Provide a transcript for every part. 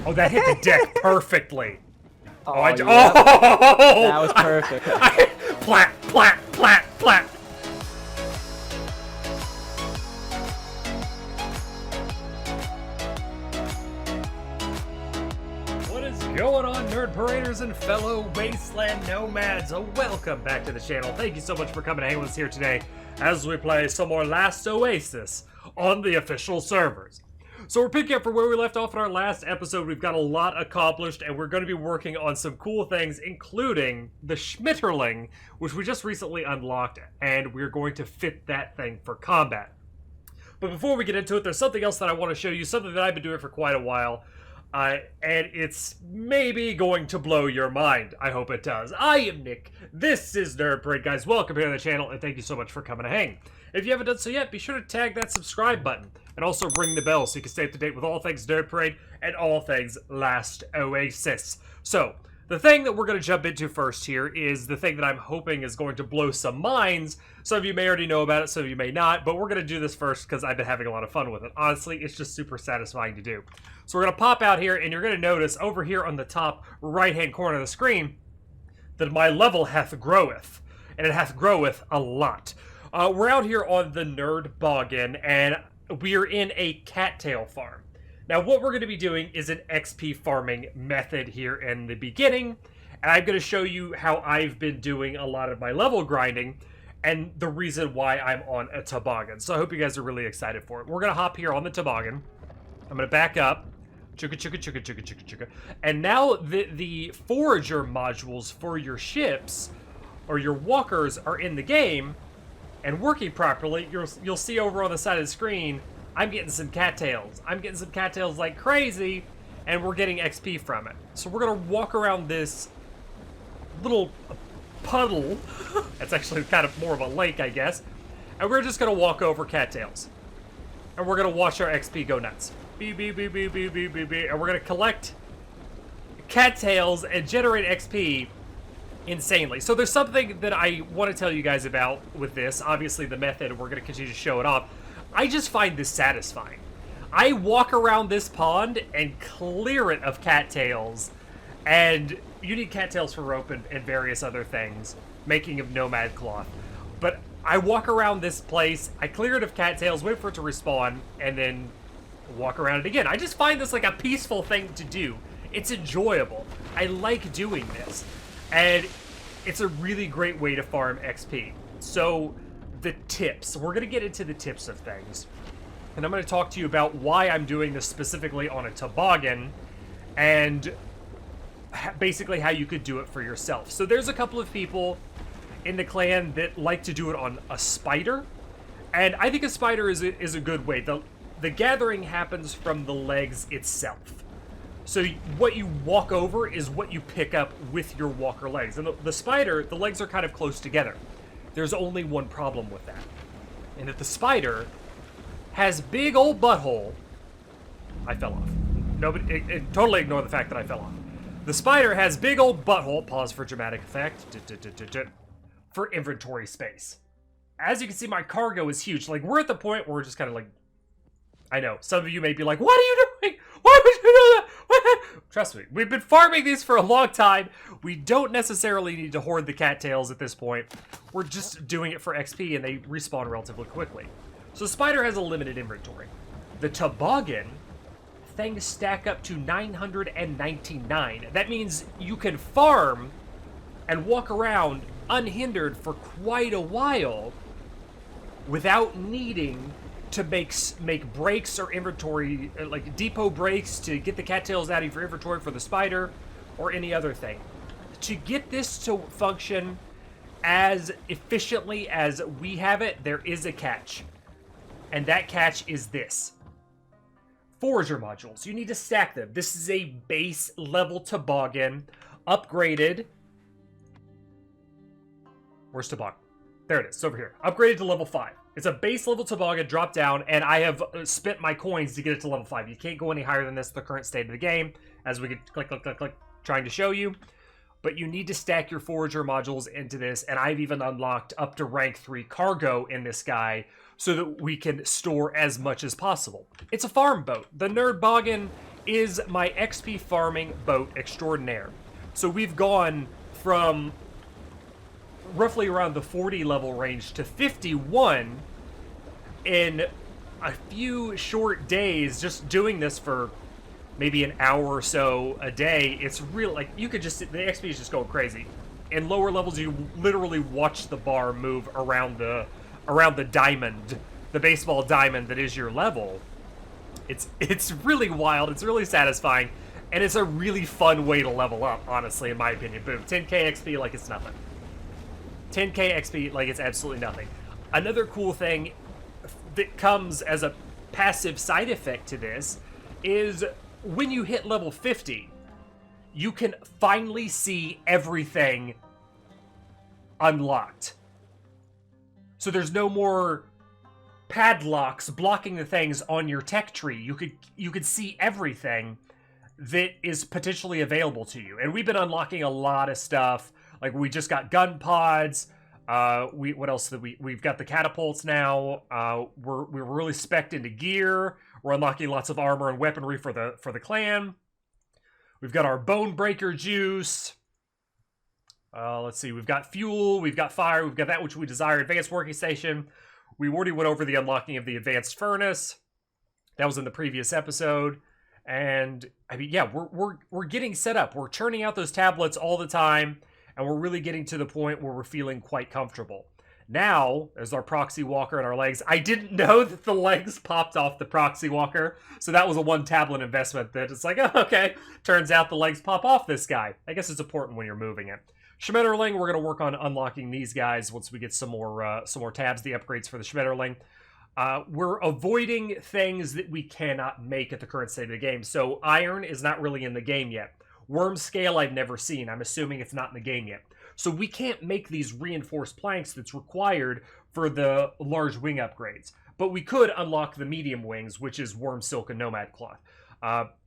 Oh, that hit the deck perfectly. Oh, Yep. Oh! That was perfect. Plat, plat, plat, plat. What is going on, Nerd Paraders and fellow Wasteland Nomads? Welcome back to the channel. Thank you so much for coming and hanging with us here today as we play some more Last Oasis on the official servers. So we're picking up from where we left off in our last episode. We've got a lot accomplished, and we're going to be working on some cool things, including the Schmetterling, which we just recently unlocked, and we're going to fit that thing for combat. But before we get into it, there's something else that I want to show you, something that I've been doing for quite a while, and it's maybe going to blow your mind. I hope it does. I am Nick. This is Nerd Parade, guys. Welcome here to the channel, and thank you so much for coming to hang. If you haven't done so yet, be sure to tag that subscribe button and also ring the bell so you can stay up to date with all things Nerd Parade and all things Last Oasis. So, the thing that we're going to jump into first here is the thing that I'm hoping is going to blow some minds. Some of you may already know about it, some of you may not, but we're going to do this first because I've been having a lot of fun with it. Honestly, it's just super satisfying to do. So we're going to pop out here, and you're going to notice over here on the top right-hand corner of the screen that my level hath groweth, and it hath groweth a lot. We're out here on the Nerd Boggin, and we're in a cattail farm. Now, what we're going to be doing is an XP farming method here in the beginning, and I'm going to show you how I've been doing a lot of my level grinding, and the reason why I'm on a toboggan. So I hope you guys are really excited for it. We're going to hop here on the toboggan. I'm going to back up. Chugga, chugga, chugga, chugga, chugga, chugga. And now the forager modules for your ships, or your walkers, are in the game, and working properly. You'll see over on the side of the screen, I'm getting some cattails. I'm getting some cattails like crazy, and we're getting XP from it. So we're going to walk around this little puddle. That's actually kind of more of a lake, I guess. And we're just going to walk over cattails. And we're going to watch our XP go nuts. Beep, beep, beep, beep, beep, beep, beep, beep. And we're going to collect cattails and generate XP insanely. So there's something that I want to tell you guys about with this. Obviously the method, we're going to continue to show it off. I just find this satisfying. I walk around this pond and clear it of cattails, and you need cattails for rope and various other things, making of nomad cloth. But I walk around this place, I clear it of cattails, wait for it to respawn, and then walk around it again. I just find this like a peaceful thing to do. It's enjoyable. I like doing this. And it's a really great way to farm XP. So, the tips. We're going to get into the tips of things. And I'm going to talk to you about why I'm doing this specifically on a toboggan, and basically how you could do it for yourself. So there's a couple of people in the clan that like to do it on a spider. And I think a spider is a good way. The gathering happens from the legs itself. So what you walk over is what you pick up with your walker legs. And the spider, the legs are kind of close together. There's only one problem with that. And that the spider has big old butthole. I fell off. Nobody, totally ignore the fact that I fell off. The spider has big old butthole, pause for dramatic effect, for inventory space. As you can see, my cargo is huge. Like, we're at the point where we're just kind of like, I know, some of you may be like, what are you doing? Why would you do that? Trust me, we've been farming these for a long time. We don't necessarily need to hoard the cattails at this point. We're just doing it for XP, and they respawn relatively quickly. So Spider has a limited inventory. The toboggan, things stack up to 999. That means you can farm and walk around unhindered for quite a while without needing to make breaks or inventory, like depot breaks to get the cattails out of your inventory for the spider or any other thing. To get this to function as efficiently as we have it, there is a catch. And that catch is this. Forager modules. You need to stack them. This is a base level toboggan, upgraded. Where's toboggan? There it is. It's over here. Upgraded to level 5. It's a base level toboggan, drop down, and I have spent my coins to get it to level 5. You can't go any higher than this, the current state of the game, as we get click, trying to show you. But you need to stack your forager modules into this, and I've even unlocked up to rank 3 cargo in this guy so that we can store as much as possible. It's a farm boat. The Nerd Boggin is my XP farming boat extraordinaire. So we've gone from roughly around the 40 level range to 51 in a few short days, just doing this for maybe an hour or so a day. It's real, like, you could just, the XP is just going crazy. In lower levels, you literally watch the bar move around the diamond, the baseball diamond that is your level. It's really wild, it's really satisfying, and it's a really fun way to level up, honestly, in my opinion. Boom, 10k XP like it's nothing. 10k XP like it's absolutely nothing. Another cool thing that comes as a passive side effect to this is when you hit level 50, you can finally see everything unlocked. So there's no more padlocks blocking the things on your tech tree. You could see everything that is potentially available to you. And we've been unlocking a lot of stuff. Like, we just got gun pods. What else did we've got the catapults now. We're really spec'd into gear. We're unlocking lots of armor and weaponry for the clan. We've got our bone breaker juice. Let's see, we've got fuel, we've got fire, we've got that which we desire, advanced working station. We already went over the unlocking of the advanced furnace. That was in the previous episode. And I mean, yeah, we're getting set up. We're churning out those tablets all the time, and we're really getting to the point where we're feeling quite comfortable. Now, there's our proxy walker and our legs. I didn't know that the legs popped off the proxy walker, so that was a one tablet investment that it's like, oh, okay, turns out the legs pop off this guy. I guess it's important when you're moving it. Schmetterling, we're going to work on unlocking these guys once we get some more tabs, the upgrades for the Schmetterling. We're avoiding things that we cannot make at the current state of the game. So iron is not really in the game yet. Worm scale I've never seen. I'm assuming it's not in the game yet. So we can't make these reinforced planks that's required for the large wing upgrades. But we could unlock the medium wings, which is worm silk and nomad cloth.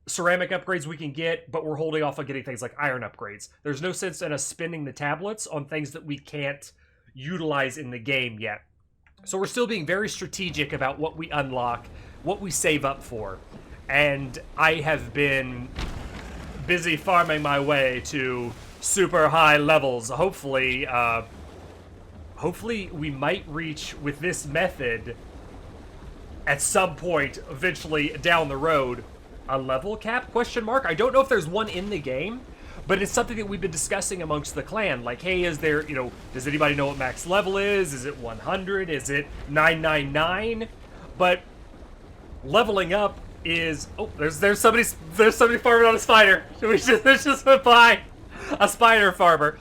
Ceramic upgrades we can get, but we're holding off on getting things like iron upgrades. There's no sense in us spending the tablets on things that we can't utilize in the game yet. So we're still being very strategic about what we unlock, what we save up for. And I have been busy farming my way to super high levels. Hopefully we might reach, with this method, at some point, eventually down the road, a level cap, question mark? I don't know if there's one in the game, but it's something that we've been discussing amongst the clan. Like, hey, is there, does anybody know what max level is? Is it 100? Is it 999? But leveling up is, oh, there's somebody farming on a spider. There's just went by a spider farmer.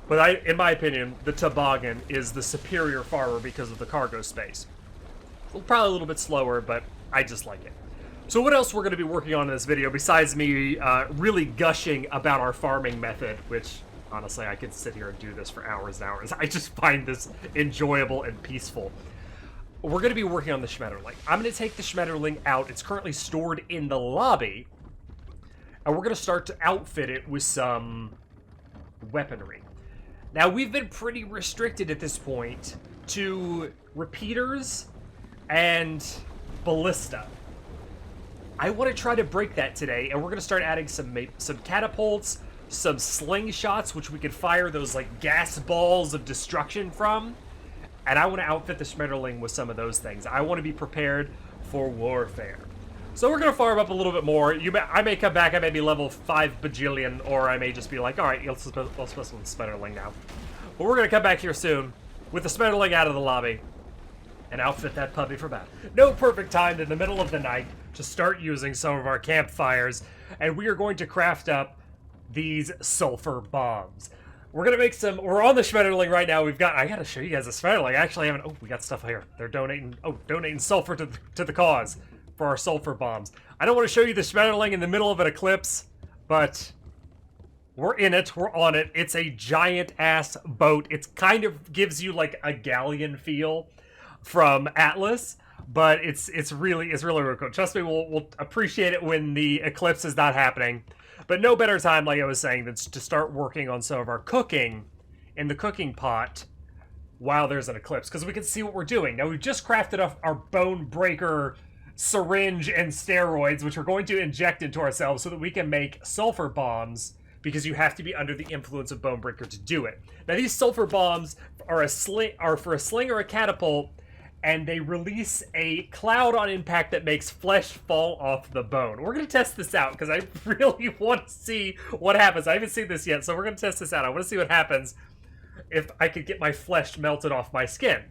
But in my opinion, the toboggan is the superior farmer because of the cargo space. Probably a little bit slower, but I just like it. So what else we're going to be working on in this video, besides me really gushing about our farming method, which, honestly, I could sit here and do this for hours and hours. I just find this enjoyable and peaceful. We're going to be working on the Schmetterling. I'm going to take the Schmetterling out. It's currently stored in the lobby. And we're going to start to outfit it with some weaponry. Now, we've been pretty restricted at this point to repeaters and ballista. I want to try to break that today, and we're going to start adding some catapults, some slingshots, which we can fire those, like, gas balls of destruction from. And I want to outfit the Schmetterling with some of those things. I want to be prepared for warfare. So we're going to farm up a little bit more. I may come back, I may be level 5 bajillion, or I may just be like, alright, let's mess with the Schmetterling now. But we're going to come back here soon with the Schmetterling out of the lobby and outfit that puppy for battle. No perfect time in the middle of the night to start using some of our campfires, and we are going to craft up these Sulfur Bombs. We're gonna make some, we're on the Schmetterling right now. I gotta show you guys the Schmetterling. I actually haven't, oh, we got stuff here. They're donating sulfur to the cause for our Sulfur Bombs. I don't want to show you the Schmetterling in the middle of an eclipse, but we're in it, we're on it. It's a giant ass boat. It kind of gives you like a galleon feel from Atlas, but it's really cool. Trust me, we'll appreciate it when the eclipse is not happening. But no better time, like I was saying, than to start working on some of our cooking in the cooking pot while there's an eclipse, because we can see what we're doing. Now, we've just crafted up our bone breaker syringe and steroids, which we're going to inject into ourselves so that we can make sulfur bombs, because you have to be under the influence of Bonebreaker to do it. Now, these sulfur bombs are for a sling or a catapult, and they release a cloud on impact that makes flesh fall off the bone. We're going to test this out, because I really want to see what happens. I haven't seen this yet, so we're going to test this out. I want to see what happens if I could get my flesh melted off my skin.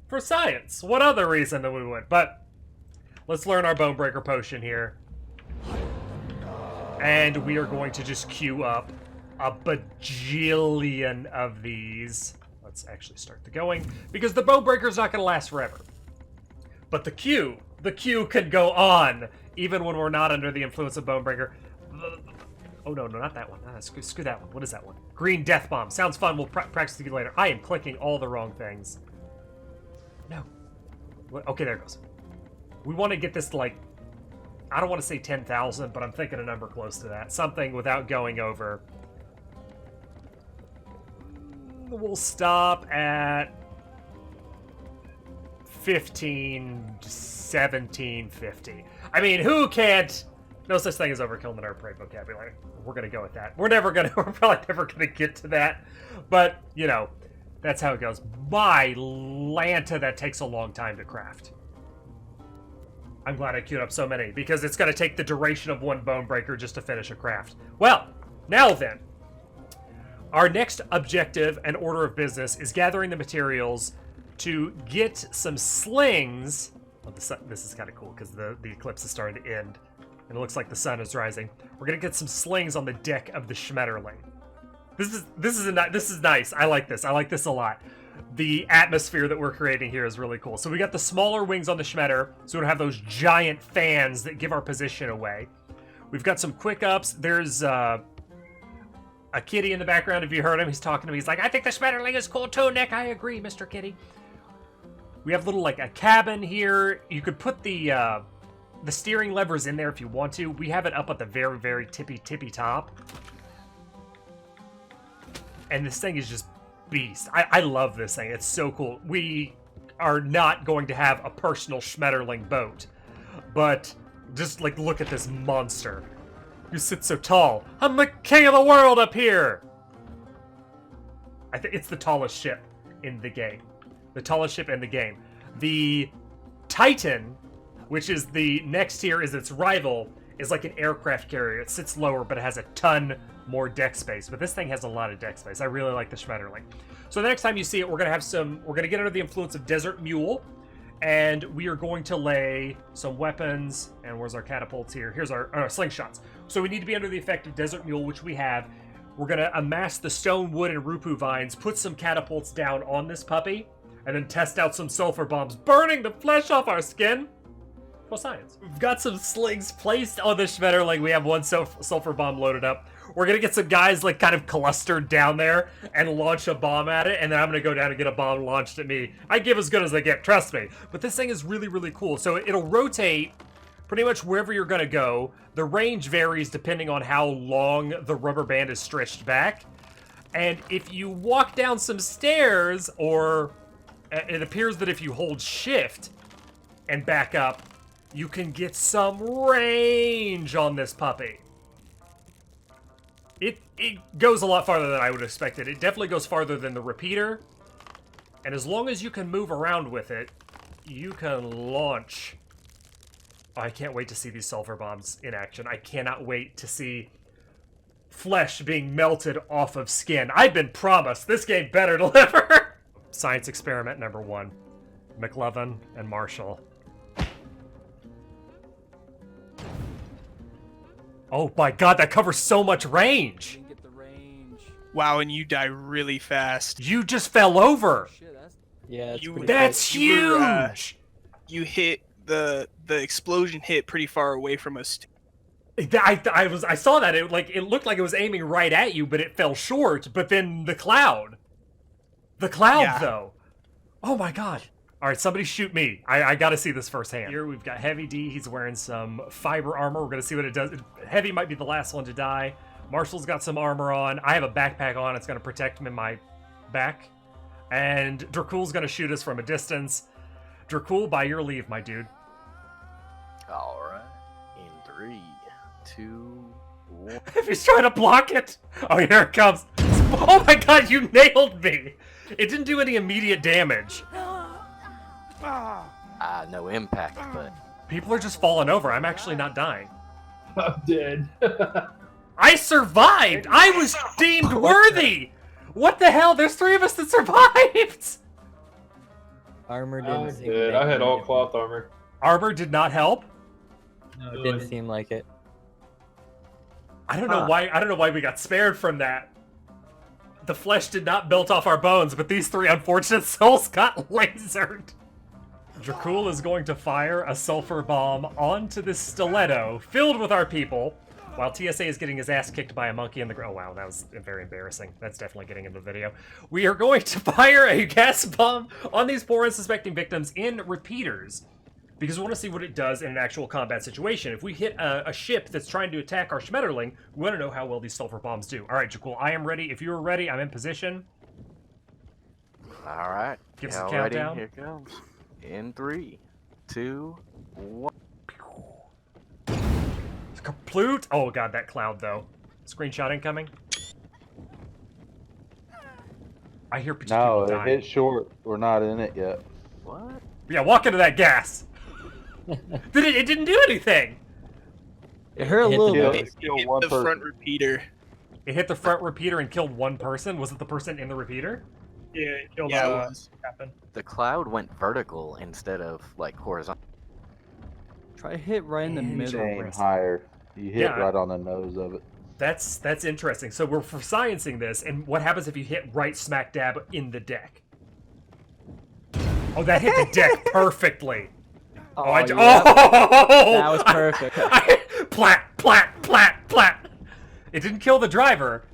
For science. What other reason that we would? But let's learn our Bonebreaker potion here. And we are going to just queue up a bajillion of these. Let's actually start the going, because the Bonebreaker is not going to last forever. But the queue can go on, even when we're not under the influence of Bonebreaker. Oh, no, not that one. Screw that one. What is that one? Green Death Bomb. Sounds fun. We'll practice it later. I am clicking all the wrong things. No. Okay, there it goes. We want to get this to, like, I don't want to say 10,000, but I'm thinking a number close to that. Something without going over. We'll stop at 1750. I mean, who can't? No such thing as overkill in the Nerd Parade vocabulary. We're gonna go with that. We're probably never gonna get to that. But, you know, that's how it goes. My Lanta, that takes a long time to craft. I'm glad I queued up so many, because it's gonna take the duration of one Bonebreaker just to finish a craft. Well, now then. Our next objective and order of business is gathering the materials to get some slings. Oh, this is kind of cool, because the eclipse is starting to end, and it looks like the sun is rising. We're gonna get some slings on the deck of the Schmetterling. This is nice. I like this. I like this a lot. The atmosphere that we're creating here is really cool. So we got the smaller wings on the Schmetter, so we don't have those giant fans that give our position away. We've got some quick ups. There's a kitty in the background. If you heard him, he's talking to me. He's like, I think the Schmetterling is cool too, Nick. I agree, Mr. Kitty. We have little, like, a cabin here. You could put the steering levers in there if you want to. We have it up at the very, very tippy top. And this thing is just beast. I love this thing. It's so cool. We are not going to have a personal Schmetterling boat, but just, like, look at this monster. You sit so tall. I'm the king of the world up here! I think it's the tallest ship in the game. The tallest ship in the game. The Titan, which is the next tier, is its rival, is like an aircraft carrier. It sits lower, but it has a ton more deck space. But this thing has a lot of deck space. I really like the Schmetterling. So the next time you see it, we're gonna get under the influence of Desert Mule, and we are going to lay some weapons. And where's our catapults here? Here's our slingshots. So we need to be under the effect of Desert Mule, which we have. We're gonna amass the stone, wood, and rupu vines, put some catapults down on this puppy, and then test out some sulfur bombs, burning the flesh off our skin. Well, science. We've got some slings placed on the Schmetterling. We have one sulfur bomb loaded up. We're gonna get some guys, like, kind of clustered down there and launch a bomb at it, and then I'm gonna go down and get a bomb launched at me. I give as good as I get, trust me. But this thing is really, really cool. So it'll rotate pretty much wherever you're gonna go. The range varies depending on how long the rubber band is stretched back. And if you walk down some stairs, or it appears that if you hold shift and back up, you can get some range on this puppy. It goes a lot farther than I would have expected. It definitely goes farther than the repeater. And as long as you can move around with it, you can launch. Oh, I can't wait to see these sulfur bombs in action. I cannot wait to see flesh being melted off of skin. I've been promised this game better deliver. Science experiment number 1. McLovin and Marshall. Oh my god, that covers so much range! Get the range. Wow, and you die really fast. You just fell over! Shit, that's That's huge! You hit the explosion hit pretty far away from us. I saw that. It looked like it was aiming right at you, but it fell short. But then the cloud, Yeah. though. Oh my god! All right, somebody shoot me. I got to see this firsthand. Here we've got Heavy D. He's wearing some fiber armor. We're gonna see what it does. Heavy might be the last one to die. Marshall's got some armor on. I have a backpack on. It's gonna protect him in my back. And Dracul's gonna shoot us from a distance. Dracul, by your leave, my dude. All right. In 3, 2, 1. If he's trying to block it. Oh, here it comes. Oh my god, you nailed me. It didn't do any immediate damage. No impact, but People are just falling over. I'm actually not dying. I'm dead. I survived! I was deemed worthy! What the hell? There's 3 of us that survived! Armor I'm didn't seem dead. like I had it. all cloth armor. Armor did not help. No, it didn't seem like it. I don't know why we got spared from that. The flesh did not melt off our bones, but these 3 unfortunate souls got lasered. Dracul is going to fire a sulfur bomb onto this stiletto filled with our people, while TSA is getting his ass kicked by a monkey in the ground. Oh wow, that was very embarrassing. That's definitely getting in the video. We are going to fire a gas bomb on these poor unsuspecting victims in repeaters, because we want to see what it does in an actual combat situation. If we hit a ship that's trying to attack our Schmetterling, we want to know how well these sulfur bombs do. All right, Dracul, I am ready. If you're ready, I'm in position. all right. Give us a Y'all ready? countdown. Here it comes. In 3, 2, 1. Kaploot! Oh god, that cloud though. Screenshot incoming. I hear people No, it dying. hit short. We're not in it yet. What? Yeah, walk into that gas. It didn't do anything. It hurt a Hit little the bit. base. Kill Hit one the front person. repeater. It hit the front repeater and killed 1 person. Was it the person in the repeater? Yeah, it killed Yeah, it was. Captain. The cloud went vertical instead of like horizontal. Try to hit right in the middle. Aim higher. You hit Yeah. right on the nose of it. That's interesting. So we're for sciencing this, and what happens if you hit right smack dab in the deck? Oh, that hit the deck perfectly. Oh, That that was perfect. Plat, plat, plat, plat. It didn't kill the driver,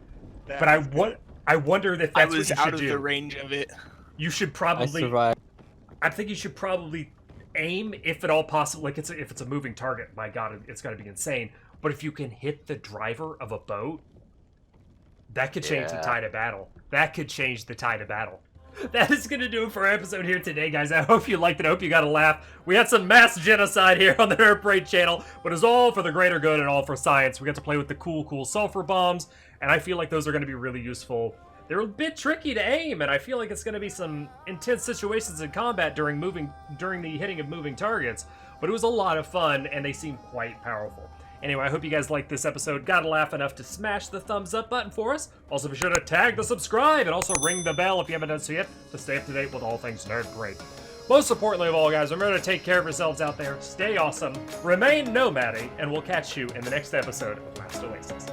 but I wonder if I that's was what you out should of do. the range of it. You should I probably. survived. I think you should probably aim, if at all possible. Like if it's a moving target, my god, it's got to be insane. But if you can hit the driver of a boat, that could change the Yeah. tide of battle. That could change the tide of battle. That is going to do it for our episode here today, guys. I hope you liked it. I hope you got a laugh. We had some mass genocide here on the Nerd Parade channel, but it's all for the greater good and all for science. We got to play with the cool sulfur bombs, and I feel like those are going to be really useful. They're a bit tricky to aim, and I feel like it's going to be some intense situations in combat during the hitting of moving targets, but it was a lot of fun, and they seem quite powerful. Anyway, I hope you guys liked this episode. Got a laugh enough to smash the thumbs up button for us. Also, be sure to tag the subscribe and also ring the bell if you haven't done so yet to stay up to date with all things Nerd Parade. Most importantly of all, guys, remember to take care of yourselves out there. Stay awesome, remain nomadic, and we'll catch you in the next episode of Last Oasis.